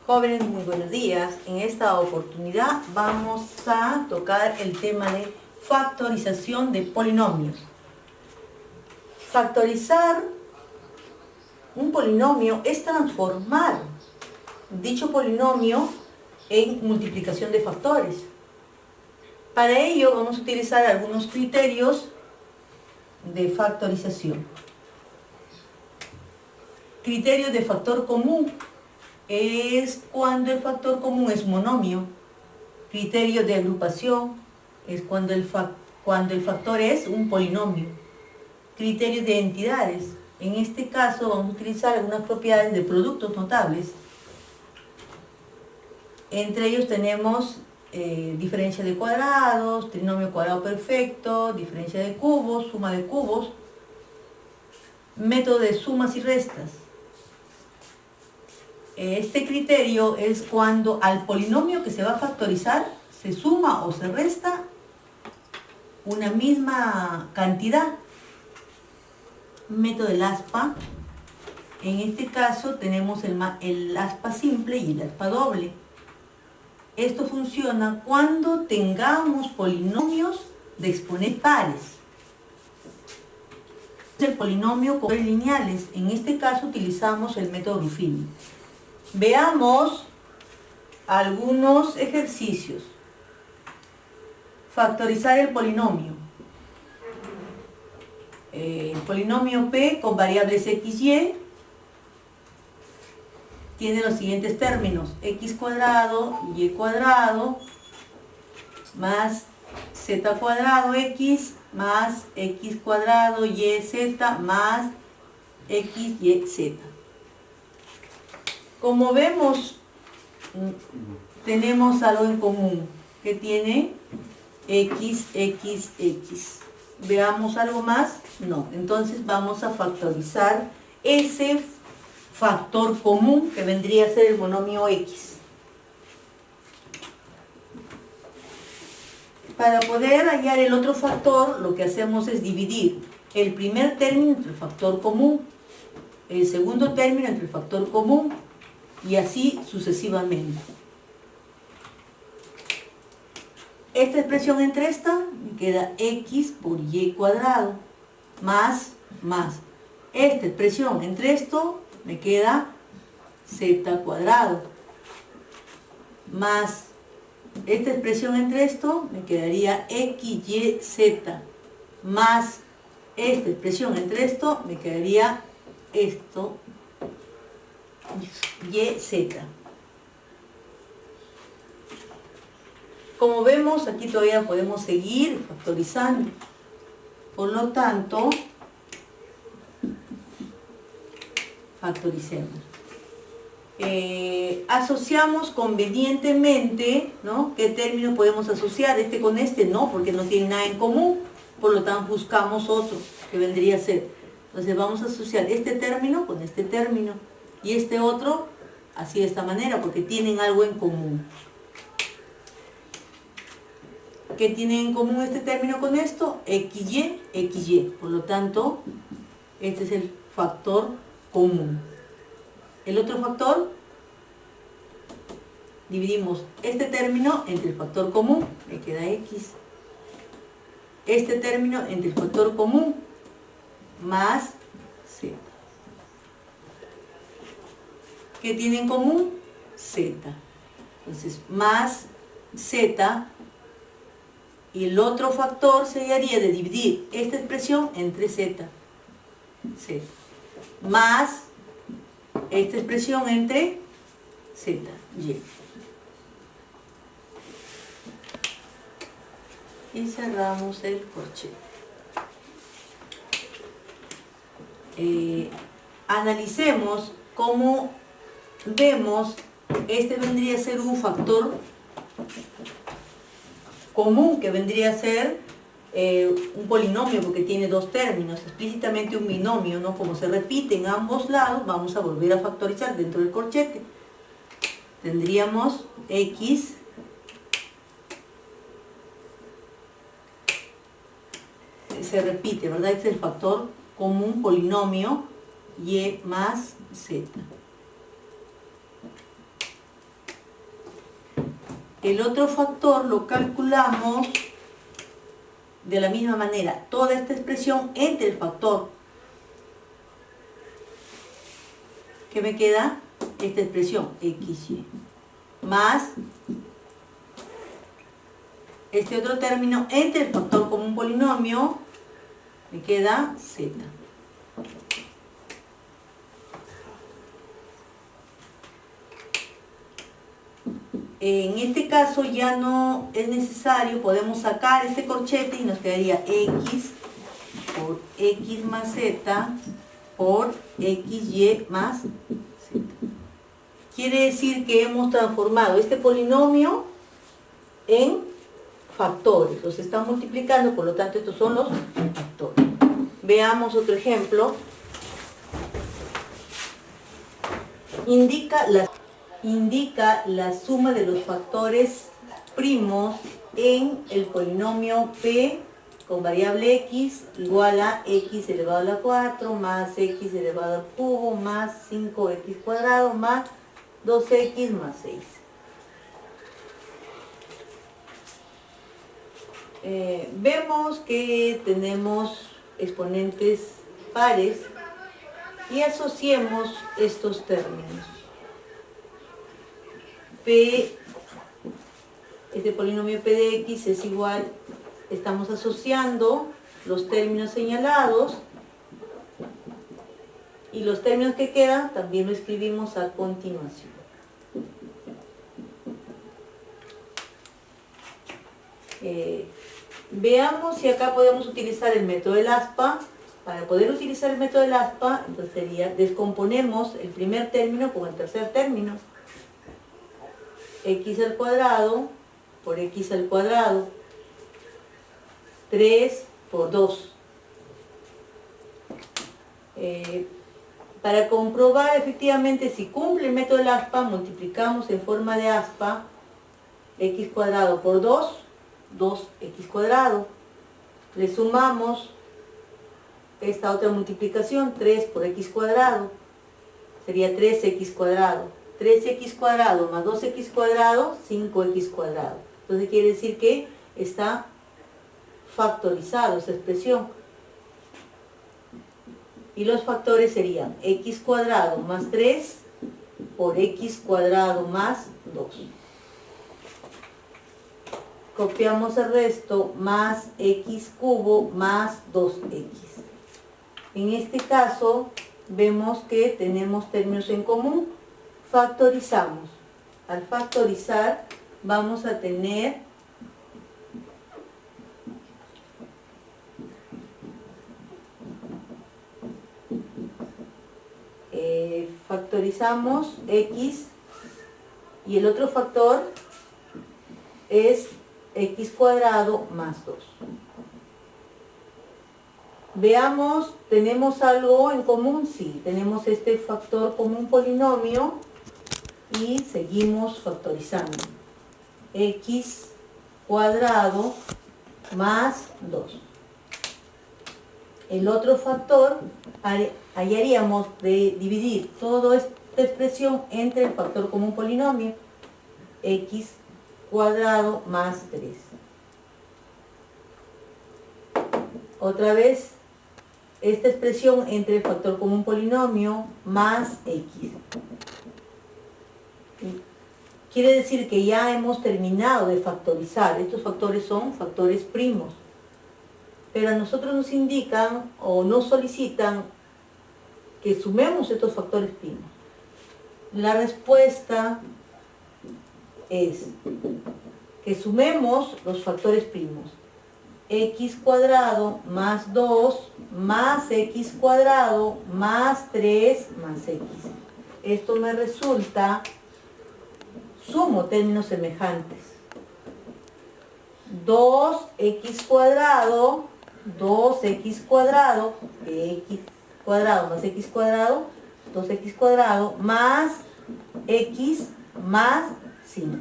Jóvenes, muy buenos días. En esta oportunidad vamos a tocar el tema de factorización de polinomios. Factorizar un polinomio es transformar dicho polinomio en multiplicación de factores. Para ello vamos a utilizar algunos criterios de factorización. Criterio de factor común es cuando el factor común es monomio. Criterio de agrupación es cuando el factor es un polinomio. Criterio de entidades. En este caso vamos a utilizar algunas propiedades de productos notables. Entre ellos tenemos diferencia de cuadrados, trinomio cuadrado perfecto, diferencia de cubos, suma de cubos, método de sumas y restas. Este criterio es cuando al polinomio que se va a factorizar se suma o se resta una misma cantidad. Método del aspa. En este caso tenemos el aspa simple y el aspa doble. Esto funciona cuando tengamos polinomios de exponentes pares. El polinomio con lineales. En este caso utilizamos el método Ruffini. Veamos algunos ejercicios. Factorizar el polinomio. El polinomio P con variables x, y tiene los siguientes términos: x cuadrado, y cuadrado, más z cuadrado x, más x cuadrado, y z, más x, y z. Como vemos, tenemos algo en común, que tiene x, x, x. ¿Veamos algo más? No. Entonces vamos a factorizar ese factor común que vendría a ser el monomio x. Para poder hallar el otro factor, lo que hacemos es dividir el primer término entre el factor común, el segundo término entre el factor común, y así sucesivamente. Esta expresión entre esta me queda x por y cuadrado, más. Esta expresión entre esto me queda z cuadrado, más esta expresión entre esto me quedaría x, y, z, más esta expresión entre esto me quedaría esto, y, z. Como vemos, aquí todavía podemos seguir factorizando. Por lo tanto, factoricemos. Asociamos convenientemente, ¿no? ¿Qué término podemos asociar? Este con este no, porque no tienen nada en común. Por lo tanto, buscamos otro, que vendría a ser. Entonces vamos a asociar este término con este término. Y este otro, así de esta manera, porque tienen algo en común. ¿Qué tienen en común este término con esto? XY, XY. Por lo tanto, este es el factor común. El otro factor, dividimos este término entre el factor común, me queda X. Este término entre el factor común, más Z. ¿Qué tiene en común? Z. Entonces, más Z. Y el otro factor se haría de dividir esta expresión entre z, más esta expresión entre z, y cerramos el corchete. Analicemos cómo vemos, este vendría a ser un factor común, que vendría a ser un polinomio, porque tiene dos términos, explícitamente un binomio, ¿no? Como se repite en ambos lados, vamos a volver a factorizar dentro del corchete. Tendríamos x se repite, ¿verdad? Este es el factor común polinomio, y más z. El otro factor lo calculamos de la misma manera. Toda esta expresión entre el factor. ¿Qué me queda? Esta expresión, XY. Más este otro término entre el factor común polinomio. Me queda Z. En este caso ya no es necesario, podemos sacar este corchete y nos quedaría X por X más Z por XY más Z. Quiere decir que hemos transformado este polinomio en factores. Los está multiplicando, por lo tanto estos son los factores. Veamos otro ejemplo. Indica la suma de los factores primos en el polinomio P con variable X igual a X elevado a la 4 más X elevado al cubo más 5X cuadrado más 2X más 6. Vemos que tenemos exponentes pares y asociemos estos términos. P, este polinomio P de X es igual, estamos asociando los términos señalados y los términos que quedan también lo escribimos a continuación. Veamos si acá podemos utilizar el método del aspa. Para poder utilizar el método del aspa, entonces sería, descomponemos el primer término con el tercer término. X al cuadrado por X al cuadrado, 3 por 2. Para comprobar efectivamente si cumple el método del aspa, multiplicamos en forma de aspa X cuadrado por 2, 2X cuadrado. Le sumamos esta otra multiplicación, 3 por X cuadrado, sería 3X cuadrado. 3X cuadrado más 2X cuadrado, 5X cuadrado. Entonces quiere decir que está factorizado esa expresión. Y los factores serían X cuadrado más 3 por X cuadrado más 2. Copiamos el resto, más X cubo más 2X. En este caso, vemos que tenemos términos en común. Factorizamos. Al factorizar, vamos a tener factorizamos X y el otro factor es X cuadrado más 2. Veamos, ¿tenemos algo en común? Sí, tenemos este factor común polinomio y seguimos factorizando. X cuadrado más 2. El otro factor, hallaríamos de dividir toda esta expresión entre el factor común polinomio, X cuadrado más 3. Otra vez, esta expresión entre el factor común polinomio más X. Quiere decir que ya hemos terminado de factorizar. Estos factores son factores primos. Pero a nosotros nos indican o nos solicitan que sumemos estos factores primos. La respuesta es que sumemos los factores primos. X cuadrado más 2 más X cuadrado más 3 más X. Esto me resulta, sumo términos semejantes. 2X cuadrado, 2X cuadrado, X cuadrado más X cuadrado, 2X cuadrado más X más 5.